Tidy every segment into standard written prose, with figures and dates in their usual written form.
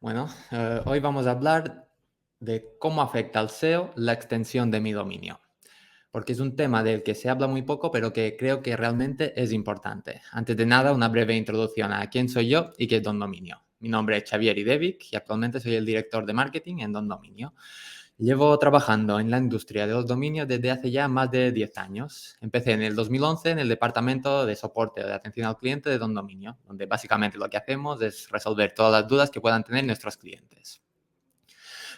Bueno, hoy vamos a hablar de cómo afecta al SEO la extensión de mi dominio, porque es un tema del que se habla muy poco, pero que creo que realmente es importante. Antes de nada, una breve introducción a quién soy yo y qué es Don Dominio. Mi nombre es Xavier Idevic y actualmente soy el director de marketing en Don Dominio. Llevo trabajando en la industria de los dominios desde hace ya más de 10 años. Empecé en el 2011 en el departamento de soporte de atención al cliente de Don Dominio, donde básicamente lo que hacemos es resolver todas las dudas que puedan tener nuestros clientes.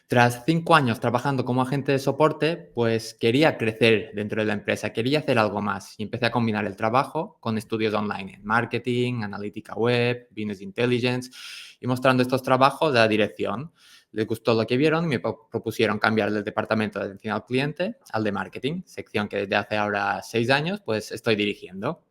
Tras 5 años trabajando como agente de soporte, pues quería crecer dentro de la empresa, quería hacer algo más y empecé a combinar el trabajo con estudios online en marketing, analítica web, business intelligence y mostrando estos trabajos a la dirección. Les gustó lo que vieron y me propusieron cambiar del departamento de atención al cliente al de marketing, sección que desde hace ahora 6 años pues estoy dirigiendo.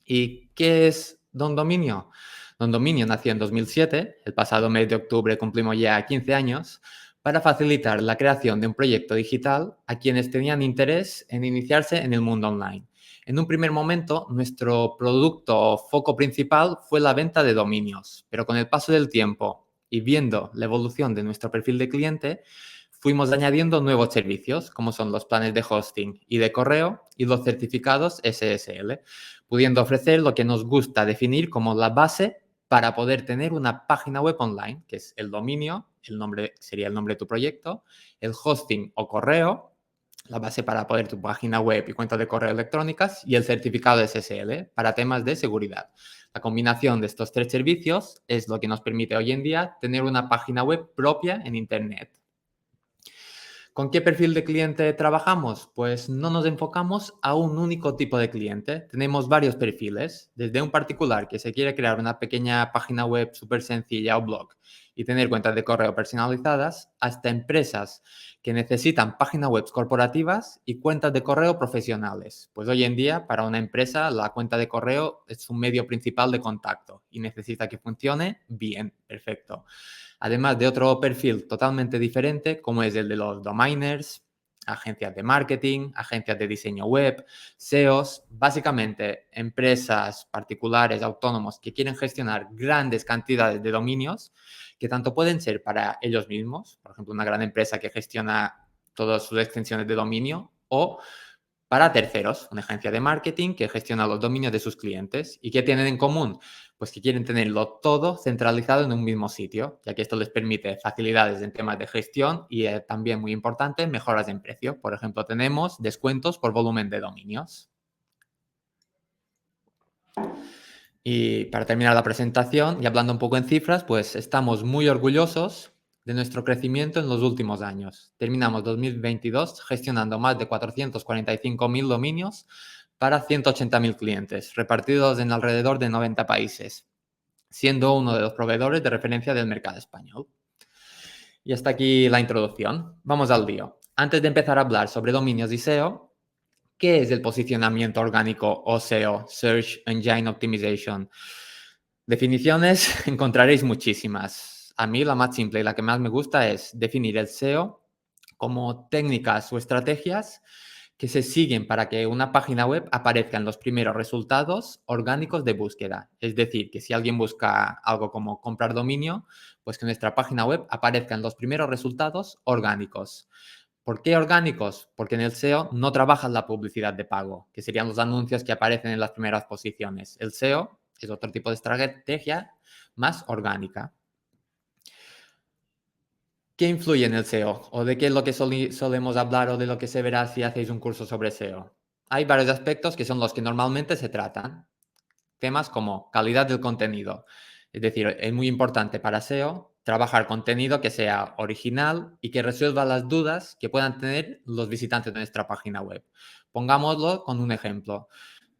¿Y qué es Don Dominio? Don Dominio nació en 2007, el pasado mes de octubre cumplimos ya 15 años, para facilitar la creación de un proyecto digital a quienes tenían interés en iniciarse en el mundo online. En un primer momento, nuestro producto o foco principal fue la venta de dominios, pero con el paso del tiempo y viendo la evolución de nuestro perfil de cliente, fuimos añadiendo nuevos servicios, como son los planes de hosting y de correo y los certificados SSL, pudiendo ofrecer lo que nos gusta definir como la base para poder tener una página web online, que es el dominio, el nombre sería el nombre de tu proyecto, el hosting o correo, la base para poder tu página web y cuenta de correo electrónicas y el certificado SSL para temas de seguridad. La combinación de estos tres servicios es lo que nos permite hoy en día tener una página web propia en Internet. ¿Con qué perfil de cliente trabajamos? Pues no nos enfocamos a un único tipo de cliente. Tenemos varios perfiles, desde un particular que se quiere crear una pequeña página web súper sencilla o blog y tener cuentas de correo personalizadas, hasta empresas que necesitan páginas web corporativas y cuentas de correo profesionales. Pues hoy en día, para una empresa, la cuenta de correo es un medio principal de contacto y necesita que funcione bien, perfecto. Además de otro perfil totalmente diferente, como es el de los domainers, agencias de marketing, agencias de diseño web, SEOs, básicamente empresas particulares, autónomos que quieren gestionar grandes cantidades de dominios, que tanto pueden ser para ellos mismos, por ejemplo, una gran empresa que gestiona todas sus extensiones de dominio, o para terceros, una agencia de marketing que gestiona los dominios de sus clientes. ¿Y qué tienen en común? Pues que quieren tenerlo todo centralizado en un mismo sitio, ya que esto les permite facilidades en temas de gestión y también, muy importante, mejoras en precio. Por ejemplo, tenemos descuentos por volumen de dominios. Y para terminar la presentación y hablando un poco en cifras, pues estamos muy orgullosos de nuestro crecimiento en los últimos años. Terminamos 2022 gestionando más de 445.000 dominios para 180.000 clientes, repartidos en alrededor de 90 países, siendo uno de los proveedores de referencia del mercado español. Y hasta aquí la introducción. Vamos al lío. Antes de empezar a hablar sobre dominios y SEO, ¿qué es el posicionamiento orgánico o SEO, Search Engine Optimization? Definiciones encontraréis muchísimas. A mí la más simple y la que más me gusta es definir el SEO como técnicas o estrategias que se siguen para que una página web aparezca en los primeros resultados orgánicos de búsqueda. Es decir, que si alguien busca algo como comprar dominio, pues que nuestra página web aparezca en los primeros resultados orgánicos. ¿Por qué orgánicos? Porque en el SEO no trabajas la publicidad de pago, que serían los anuncios que aparecen en las primeras posiciones. El SEO es otro tipo de estrategia más orgánica. ¿Qué influye en el SEO? ¿O de qué es lo que solemos hablar o de lo que se verá si hacéis un curso sobre SEO? Hay varios aspectos que son los que normalmente se tratan. Temas como calidad del contenido. Es decir, es muy importante para SEO trabajar contenido que sea original y que resuelva las dudas que puedan tener los visitantes de nuestra página web. Pongámoslo con un ejemplo.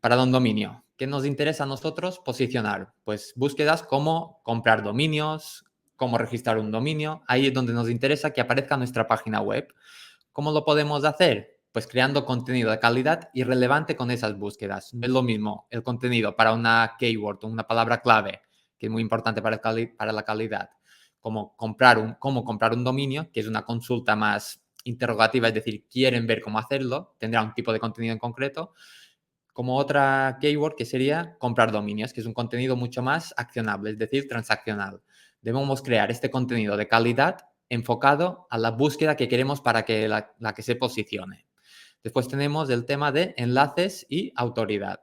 Para Don Dominio, ¿qué nos interesa a nosotros posicionar? Pues búsquedas como comprar dominios, cómo registrar un dominio. Ahí es donde nos interesa que aparezca nuestra página web. ¿Cómo lo podemos hacer? Pues creando contenido de calidad y relevante con esas búsquedas. No es lo mismo el contenido para una keyword o una palabra clave, que es muy importante para la calidad, como cómo comprar un dominio, que es una consulta más interrogativa, es decir, quieren ver cómo hacerlo, tendrá un tipo de contenido en concreto, como otra keyword que sería comprar dominios, que es un contenido mucho más accionable, es decir, transaccional. Debemos crear este contenido de calidad enfocado a la búsqueda que queremos para que la que se posicione. Después tenemos el tema de enlaces y autoridad.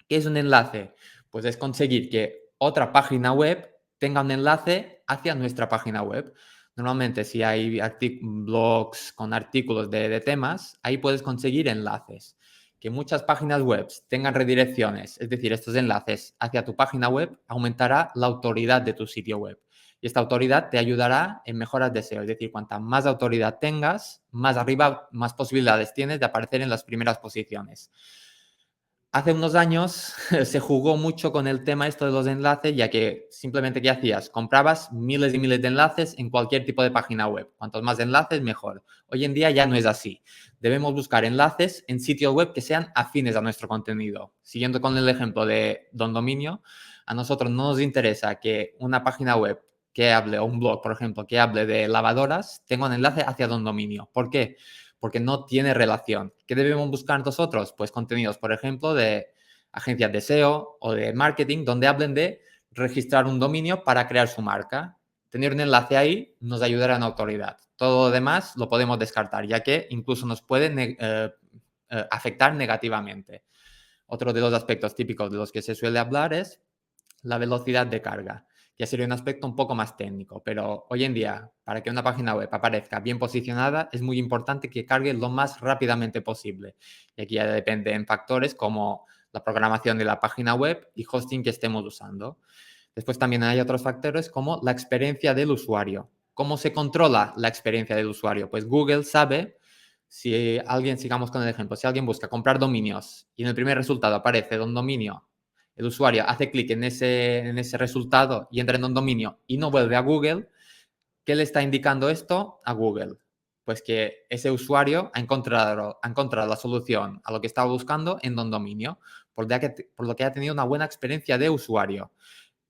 ¿Qué es un enlace? Pues es conseguir que otra página web tenga un enlace hacia nuestra página web. Normalmente, si hay blogs con artículos de temas, ahí puedes conseguir enlaces. Que muchas páginas web tengan redirecciones, es decir, estos enlaces hacia tu página web, aumentará la autoridad de tu sitio web. Y esta autoridad te ayudará en mejoras de SEO. Es decir, cuanta más autoridad tengas, más arriba, más posibilidades tienes de aparecer en las primeras posiciones. Hace unos años se jugó mucho con el tema esto de los enlaces, ya que simplemente ¿qué hacías? Comprabas miles y miles de enlaces en cualquier tipo de página web. Cuantos más enlaces, mejor. Hoy en día ya no es así. Debemos buscar enlaces en sitios web que sean afines a nuestro contenido. Siguiendo con el ejemplo de Don Dominio, a nosotros no nos interesa que una página web que hable, o un blog, por ejemplo, que hable de lavadoras, tenga un enlace hacia Don Dominio. ¿Por qué? Porque no tiene relación. ¿Qué debemos buscar nosotros? Pues contenidos, por ejemplo, de agencias de SEO o de marketing, donde hablen de registrar un dominio para crear su marca. Tener un enlace ahí nos ayudará en autoridad. Todo lo demás lo podemos descartar, ya que incluso nos puede afectar negativamente. Otro de los aspectos típicos de los que se suele hablar es la velocidad de carga. Ya sería un aspecto un poco más técnico, pero hoy en día, para que una página web aparezca bien posicionada, es muy importante que cargue lo más rápidamente posible. Y aquí ya depende en factores como la programación de la página web y hosting que estemos usando. Después también hay otros factores como la experiencia del usuario. ¿Cómo se controla la experiencia del usuario? Pues Google sabe si alguien, sigamos con el ejemplo, si alguien busca comprar dominios y en el primer resultado aparece un dominio, el usuario hace clic en ese resultado y entra en un dominio y no vuelve a Google, ¿qué le está indicando esto a Google? Pues que ese usuario ha encontrado la solución a lo que estaba buscando en un dominio, por lo que ha tenido una buena experiencia de usuario.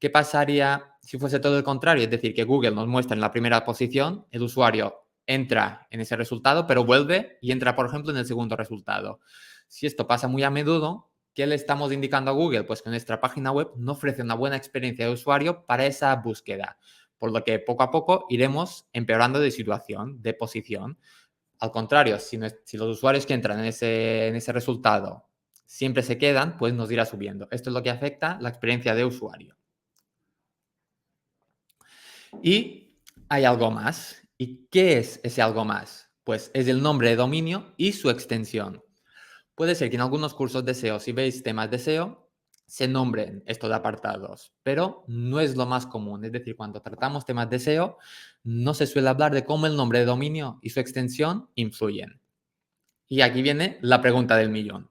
¿Qué pasaría si fuese todo el contrario? Es decir, que Google nos muestra en la primera posición, el usuario entra en ese resultado, pero vuelve y entra, por ejemplo, en el segundo resultado. Si esto pasa muy a menudo, ¿qué le estamos indicando a Google? Pues que nuestra página web no ofrece una buena experiencia de usuario para esa búsqueda, por lo que poco a poco iremos empeorando de situación, de posición. Al contrario, si los usuarios que entran en ese resultado siempre se quedan, pues nos irá subiendo. Esto es lo que afecta la experiencia de usuario. Y hay algo más. ¿Y qué es ese algo más? Pues es el nombre de dominio y su extensión. Puede ser que en algunos cursos de SEO, si veis temas de SEO, se nombren estos apartados, pero no es lo más común. Es decir, cuando tratamos temas de SEO, no se suele hablar de cómo el nombre de dominio y su extensión influyen. Y aquí viene la pregunta del millón.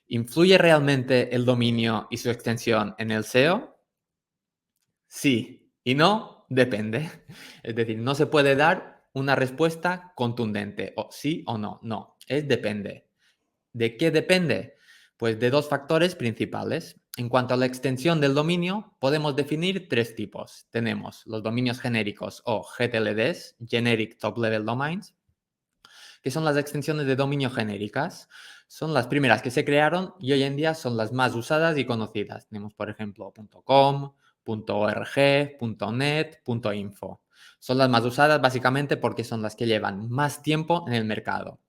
¿Influye realmente el dominio y su extensión en el SEO? Sí y no, depende. Es decir, no se puede dar una respuesta contundente, o sí o no. No, es depende. ¿De qué depende? Pues de dos factores principales. En cuanto a la extensión del dominio, podemos definir tres tipos. Tenemos los dominios genéricos o GTLDs, Generic Top Level Domains, que son las extensiones de dominio genéricas. Son las primeras que se crearon y hoy en día son las más usadas y conocidas. Tenemos, por ejemplo, .com, .org, .net, .info. Son las más usadas básicamente porque son las que llevan más tiempo en el mercado.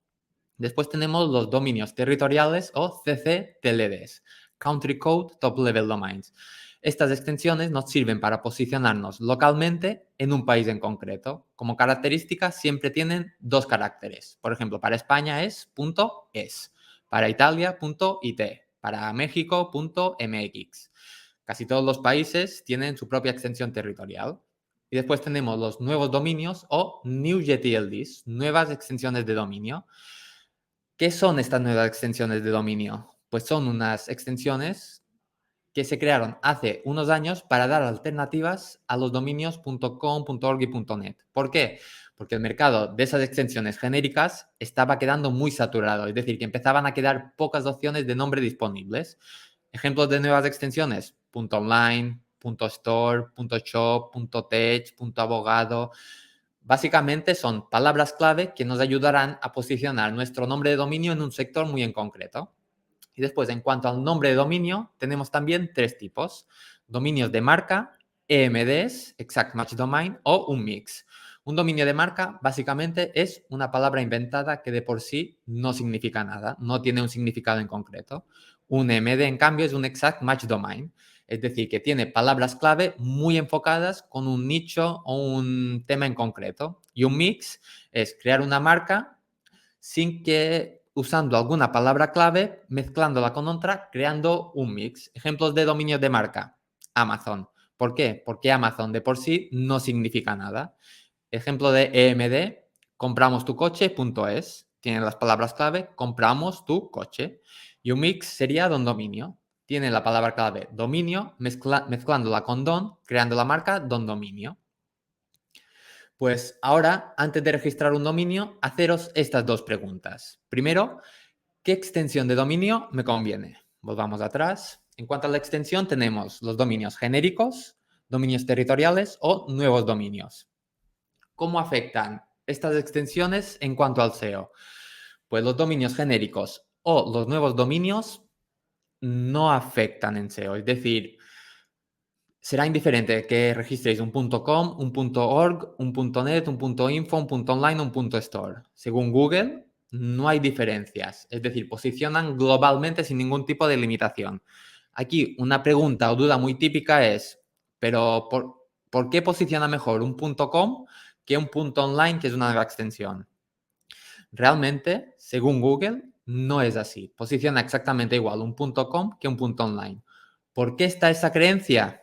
Después tenemos los dominios territoriales o CCTLDs, Country Code Top Level Domains. Estas extensiones nos sirven para posicionarnos localmente en un país en concreto. Como característica siempre tienen dos caracteres. Por ejemplo, para España es .es, para Italia .it, para México .mx. Casi todos los países tienen su propia extensión territorial. Y después tenemos los nuevos dominios o New GTLDs, nuevas extensiones de dominio. ¿Qué son estas nuevas extensiones de dominio? Pues son unas extensiones que se crearon hace unos años para dar alternativas a los dominios .com, .org y .net. ¿Por qué? Porque el mercado de esas extensiones genéricas estaba quedando muy saturado, es decir, que empezaban a quedar pocas opciones de nombre disponibles. Ejemplos de nuevas extensiones: .online, .store, .shop, .tech, .abogado. Básicamente son palabras clave que nos ayudarán a posicionar nuestro nombre de dominio en un sector muy en concreto. Y después, en cuanto al nombre de dominio, tenemos también tres tipos: dominios de marca, EMDs, Exact Match Domain, o un mix. Un dominio de marca básicamente es una palabra inventada que de por sí no significa nada, no tiene un significado en concreto. Un EMD, en cambio, es un Exact Match Domain, es decir, que tiene palabras clave muy enfocadas con un nicho o un tema en concreto. Y un mix es crear una marca sin que usando alguna palabra clave, mezclándola con otra, creando un mix. Ejemplos de dominios de marca. Amazon. ¿Por qué? Porque Amazon de por sí no significa nada. Ejemplo de EMD, compramostucoche.es. Tiene las palabras clave, compramos tu coche. Y un mix sería don dominio. Tiene la palabra clave dominio, mezclándola con don, creando la marca don dominio. Pues ahora, antes de registrar un dominio, haceros estas dos preguntas. Primero, ¿qué extensión de dominio me conviene? Volvamos atrás. En cuanto a la extensión, tenemos los dominios genéricos, dominios territoriales o nuevos dominios. ¿Cómo afectan estas extensiones en cuanto al SEO? Pues los dominios genéricos o los nuevos dominios no afectan en SEO. Es decir, será indiferente que registréis un .com, un .org, un .net, un .info, un .online o un .store. Según Google, no hay diferencias. Es decir, posicionan globalmente sin ningún tipo de limitación. Aquí una pregunta o duda muy típica es, ¿pero por qué posiciona mejor un .com que un .online, que es una nueva extensión? Realmente, según Google, no es así. Posiciona exactamente igual un .com que un .online. ¿Por qué está esa creencia?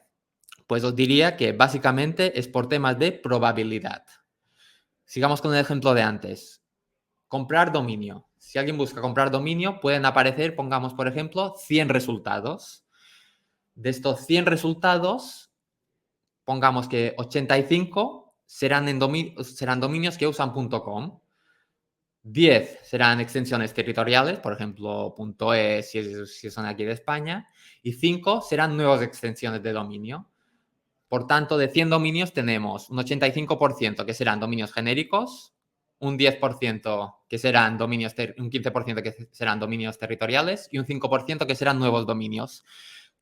Pues os diría que básicamente es por temas de probabilidad. Sigamos con el ejemplo de antes. Comprar dominio. Si alguien busca comprar dominio, pueden aparecer, pongamos por ejemplo, 100 resultados. De estos 100 resultados, pongamos que 85 serán dominios que usan .com. 10 serán extensiones territoriales, por ejemplo, .es si son aquí de España. Y 5 serán nuevas extensiones de dominio. Por tanto, de 100 dominios tenemos un 85% que serán dominios genéricos, un 10% que serán dominios, un 15% que serán dominios territoriales y un 5% que serán nuevos dominios.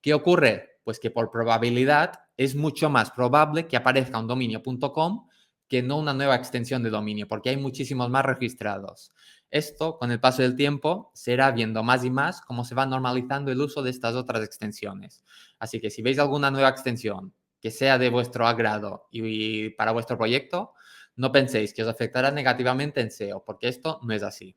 ¿Qué ocurre? Pues que por probabilidad es mucho más probable que aparezca un dominio.com que no una nueva extensión de dominio, porque hay muchísimos más registrados. Esto, con el paso del tiempo, se irá viendo más y más cómo se va normalizando el uso de estas otras extensiones. Así que si veis alguna nueva extensión que sea de vuestro agrado y para vuestro proyecto, no penséis que os afectará negativamente en SEO, porque esto no es así.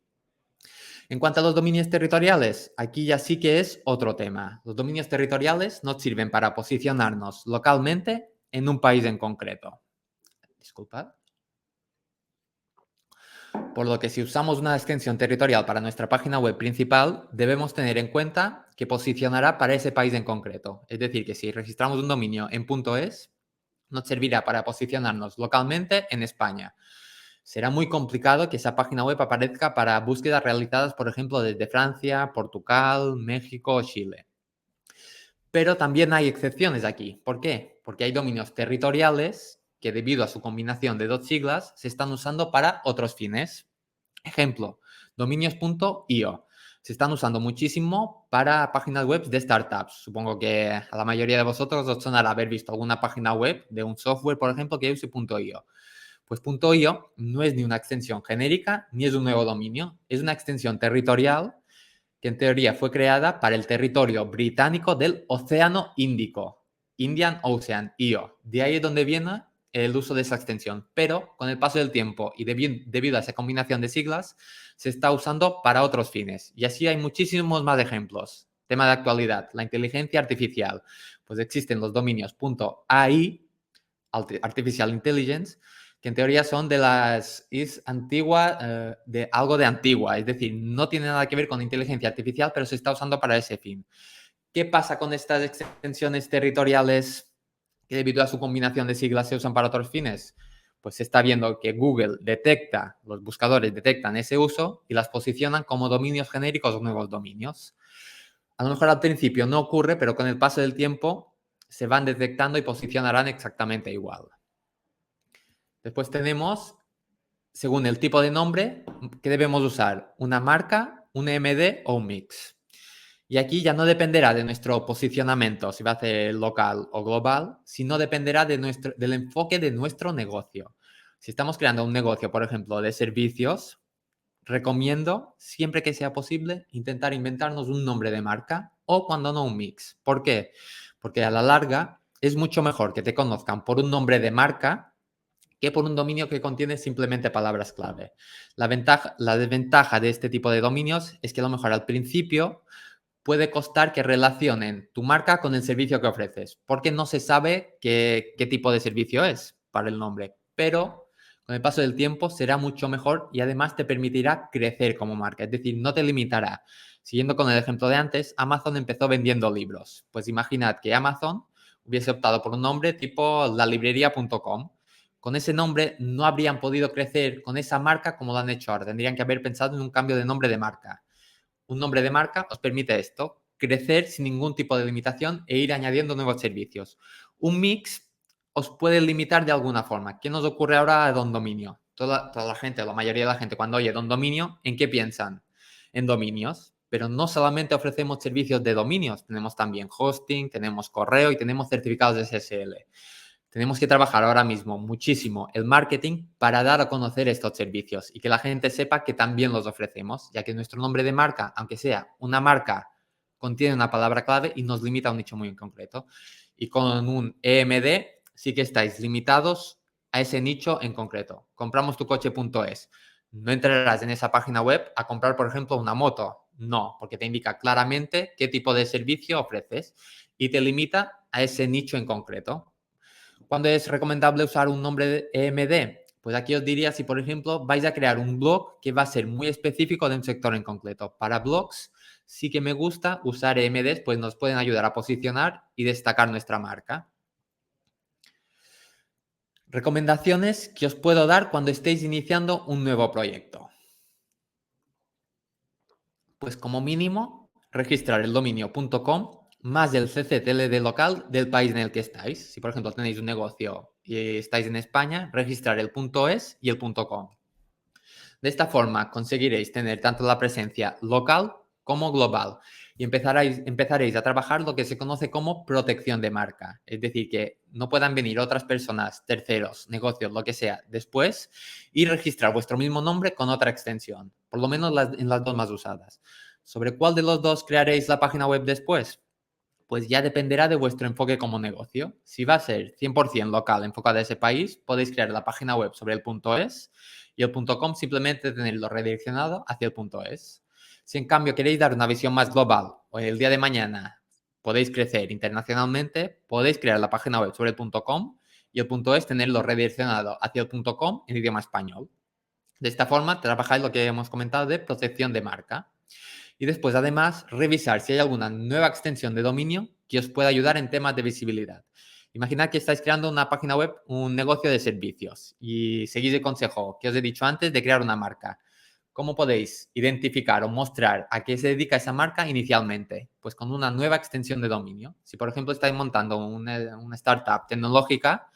En cuanto a los dominios territoriales, aquí ya sí que es otro tema. Los dominios territoriales nos sirven para posicionarnos localmente en un país en concreto. Disculpad. Por lo que si usamos una extensión territorial para nuestra página web principal, debemos tener en cuenta que posicionará para ese país en concreto. Es decir, que si registramos un dominio en .es, nos servirá para posicionarnos localmente en España. Será muy complicado que esa página web aparezca para búsquedas realizadas, por ejemplo, desde Francia, Portugal, México o Chile. Pero también hay excepciones aquí. ¿Por qué? Porque hay dominios territoriales que debido a su combinación de dos siglas se están usando para otros fines. Ejemplo, dominios.io. Se están usando muchísimo para páginas web de startups. Supongo que a la mayoría de vosotros os sonará haber visto alguna página web de un software, por ejemplo, que use .io. Pues .io no es ni una extensión genérica ni es un nuevo dominio. Es una extensión territorial que en teoría fue creada para el territorio británico del Océano Índico, Indian Ocean, IO. De ahí es donde viene el uso de esa extensión, pero con el paso del tiempo y debido a esa combinación de siglas, se está usando para otros fines. Y así hay muchísimos más ejemplos. Tema de actualidad, la inteligencia artificial. Pues existen los dominios .ai, Artificial Intelligence, que en teoría son de las is antigua, de algo de antigua, es decir, no tiene nada que ver con inteligencia artificial, pero se está usando para ese fin. ¿Qué pasa con estas extensiones territoriales que debido a su combinación de siglas se usan para otros fines? Pues se está viendo que Google detecta, los buscadores detectan ese uso y las posicionan como dominios genéricos o nuevos dominios. A lo mejor al principio no ocurre, pero con el paso del tiempo se van detectando y posicionarán exactamente igual. Después tenemos, según el tipo de nombre, que debemos usar una marca, un EMD o un mix. Y aquí ya no dependerá de nuestro posicionamiento, si va a ser local o global, sino dependerá del enfoque de nuestro negocio. Si estamos creando un negocio, por ejemplo, de servicios, recomiendo, siempre que sea posible, intentar inventarnos un nombre de marca o, cuando no, un mix. ¿Por qué? Porque a la larga es mucho mejor que te conozcan por un nombre de marca que por un dominio que contiene simplemente palabras clave. La desventaja de este tipo de dominios es que a lo mejor al principio puede costar que relacionen tu marca con el servicio que ofreces, porque no se sabe qué tipo de servicio es para el nombre. Pero con el paso del tiempo será mucho mejor y además te permitirá crecer como marca. Es decir, no te limitará. Siguiendo con el ejemplo de antes, Amazon empezó vendiendo libros. Pues imaginad que Amazon hubiese optado por un nombre tipo lalibrería.com. Con ese nombre no habrían podido crecer con esa marca como lo han hecho ahora. Tendrían que haber pensado en un cambio de nombre de marca. Un nombre de marca os permite esto, crecer sin ningún tipo de limitación e ir añadiendo nuevos servicios. Un mix os puede limitar de alguna forma. ¿Qué nos ocurre ahora a Don Dominio? Toda la gente, la mayoría de la gente, cuando oye Don Dominio, ¿en qué piensan? En dominios. Pero no solamente ofrecemos servicios de dominios, tenemos también hosting, tenemos correo y tenemos certificados de SSL. Tenemos que trabajar ahora mismo muchísimo el marketing para dar a conocer estos servicios y que la gente sepa que también los ofrecemos, ya que nuestro nombre de marca, aunque sea una marca, contiene una palabra clave y nos limita a un nicho muy en concreto. Y con un EMD sí que estáis limitados a ese nicho en concreto. Compramostucoche.es. No entrarás en esa página web a comprar, por ejemplo, una moto. No, porque te indica claramente qué tipo de servicio ofreces y te limita a ese nicho en concreto. ¿Cuándo es recomendable usar un nombre de EMD? Pues aquí os diría si, por ejemplo, vais a crear un blog que va a ser muy específico de un sector en concreto. Para blogs sí que me gusta usar EMDs, pues nos pueden ayudar a posicionar y destacar nuestra marca. Recomendaciones que os puedo dar cuando estéis iniciando un nuevo proyecto. Pues como mínimo, registrar el dominio .com más el ccTLD local del país en el que estáis. Si, por ejemplo, tenéis un negocio y estáis en España, registrar el .es y el .com. De esta forma conseguiréis tener tanto la presencia local como global y empezaréis a trabajar lo que se conoce como protección de marca. Es decir, que no puedan venir otras personas, terceros, negocios, lo que sea, después y registrar vuestro mismo nombre con otra extensión, por lo menos en las dos más usadas. ¿Sobre cuál de los dos crearéis la página web después? Pues ya dependerá de vuestro enfoque como negocio. Si va a ser 100% local, enfocada a ese país, podéis crear la página web sobre el .es y el .com simplemente tenerlo redireccionado hacia el .es. Si en cambio queréis dar una visión más global o el día de mañana podéis crecer internacionalmente, podéis crear la página web sobre el .com y el .es tenerlo redireccionado hacia el .com en idioma español. De esta forma trabajáis lo que hemos comentado de protección de marca. Y después, además, revisar si hay alguna nueva extensión de dominio que os pueda ayudar en temas de visibilidad. Imaginad que estáis creando una página web, un negocio de servicios y seguís el consejo que os he dicho antes de crear una marca. ¿Cómo podéis identificar o mostrar a qué se dedica esa marca inicialmente? Pues con una nueva extensión de dominio. Si, por ejemplo, estáis montando una startup tecnológica,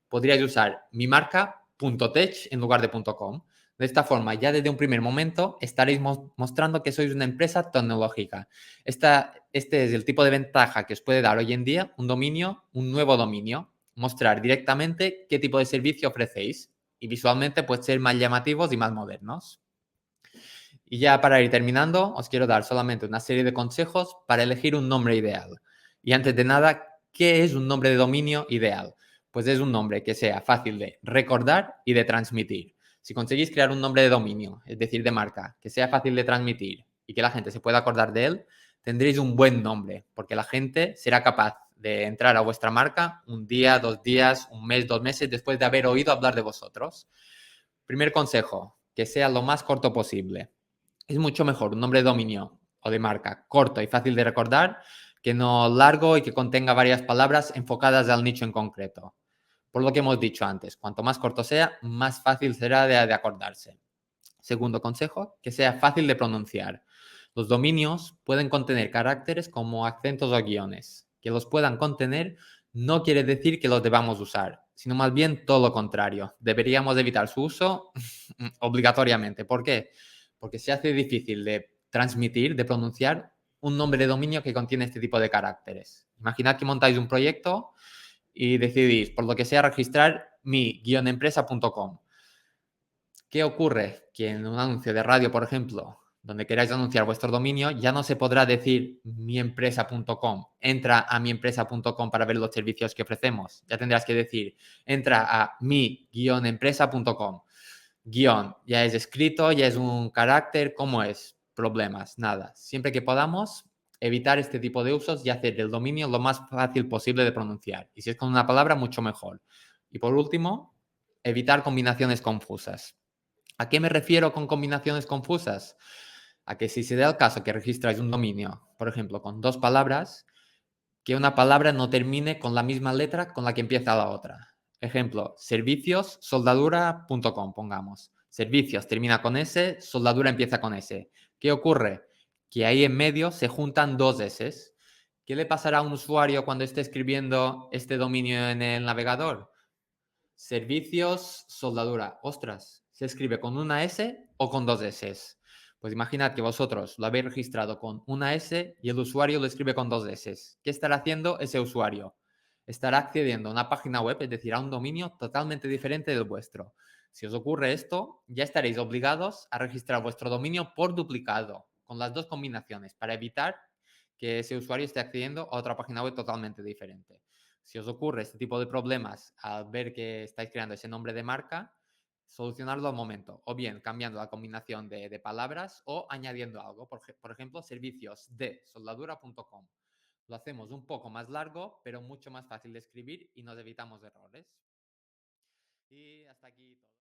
podríais usar mi marca.tech en lugar de .com. De esta forma, ya desde un primer momento estaréis mostrando que sois una empresa tecnológica. Este es el tipo de ventaja que os puede dar hoy en día un dominio, un nuevo dominio. Mostrar directamente qué tipo de servicio ofrecéis y visualmente pues ser más llamativos y más modernos. Y ya para ir terminando, os quiero dar solamente una serie de consejos para elegir un nombre ideal. Y antes de nada, ¿qué es un nombre de dominio ideal? Pues es un nombre que sea fácil de recordar y de transmitir. Si conseguís crear un nombre de dominio, es decir, de marca, que sea fácil de transmitir y que la gente se pueda acordar de él, tendréis un buen nombre, porque la gente será capaz de entrar a vuestra marca un día, 2 días, un mes, 2 meses después de haber oído hablar de vosotros. Primer consejo, que sea lo más corto posible. Es mucho mejor un nombre de dominio o de marca corto y fácil de recordar que no largo y que contenga varias palabras enfocadas al nicho en concreto. Por lo que hemos dicho antes, cuanto más corto sea, más fácil será de acordarse. Segundo consejo, que sea fácil de pronunciar. Los dominios pueden contener caracteres como acentos o guiones. Que los puedan contener no quiere decir que los debamos usar, sino más bien todo lo contrario. Deberíamos evitar su uso obligatoriamente. ¿Por qué? Porque se hace difícil de transmitir, de pronunciar un nombre de dominio que contiene este tipo de caracteres. Imaginad que montáis un proyecto y decidís, por lo que sea, registrar mi-empresa.com. ¿Qué ocurre? Que en un anuncio de radio, por ejemplo, donde queráis anunciar vuestro dominio, ya no se podrá decir miempresa.com. Entra a miempresa.com para ver los servicios que ofrecemos. Ya tendrás que decir, entra a mi-empresa.com. Guión, ya es escrito, ya es un carácter. ¿Cómo es? Problemas, nada. Siempre que podamos, evitar este tipo de usos y hacer el dominio lo más fácil posible de pronunciar. Y si es con una palabra, mucho mejor. Y por último, evitar combinaciones confusas. ¿A qué me refiero con combinaciones confusas? A que si se da el caso que registráis un dominio, por ejemplo, con dos palabras, que una palabra no termine con la misma letra con la que empieza la otra. Ejemplo, serviciossoldadura.com, pongamos. Servicios termina con S, soldadura empieza con S. ¿Qué ocurre? Que ahí en medio se juntan dos S. ¿Qué le pasará a un usuario cuando esté escribiendo este dominio en el navegador? Servicios, soldadura. Ostras, ¿se escribe con una S o con dos S? Pues imaginad que vosotros lo habéis registrado con una S y el usuario lo escribe con dos S. ¿Qué estará haciendo ese usuario? Estará accediendo a una página web, es decir, a un dominio totalmente diferente del vuestro. Si os ocurre esto, ya estaréis obligados a registrar vuestro dominio por duplicado, con las dos combinaciones, para evitar que ese usuario esté accediendo a otra página web totalmente diferente. Si os ocurre este tipo de problemas al ver que estáis creando ese nombre de marca, solucionarlo al momento, o bien cambiando la combinación de palabras o añadiendo algo, por ejemplo, servicios de soldadura.com. Lo hacemos un poco más largo, pero mucho más fácil de escribir y nos evitamos errores. Y hasta aquí todo.